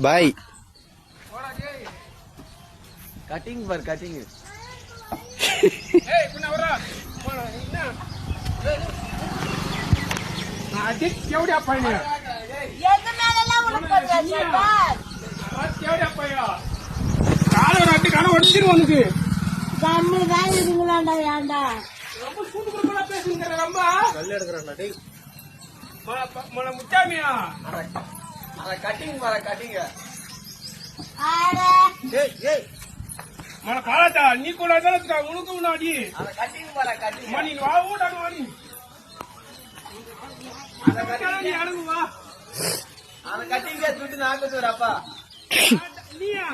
பாய் cutting பார் cutting எவடியா பையன் உனக்கு ரொம்ப சூட்டு கொடுக்கல பேசுங்க ரொம்ப கல் எடுக்கிறான்டா முச்சாமியா கட்டிங் பார் கட்டிங் మన కాలట నీ కూడా ఉణుకు ఉన్నాడి మనీ వా ఊటాను అని అడుగువా కటింగ్ దుడ్డు నాకు చూడప్ప నీయా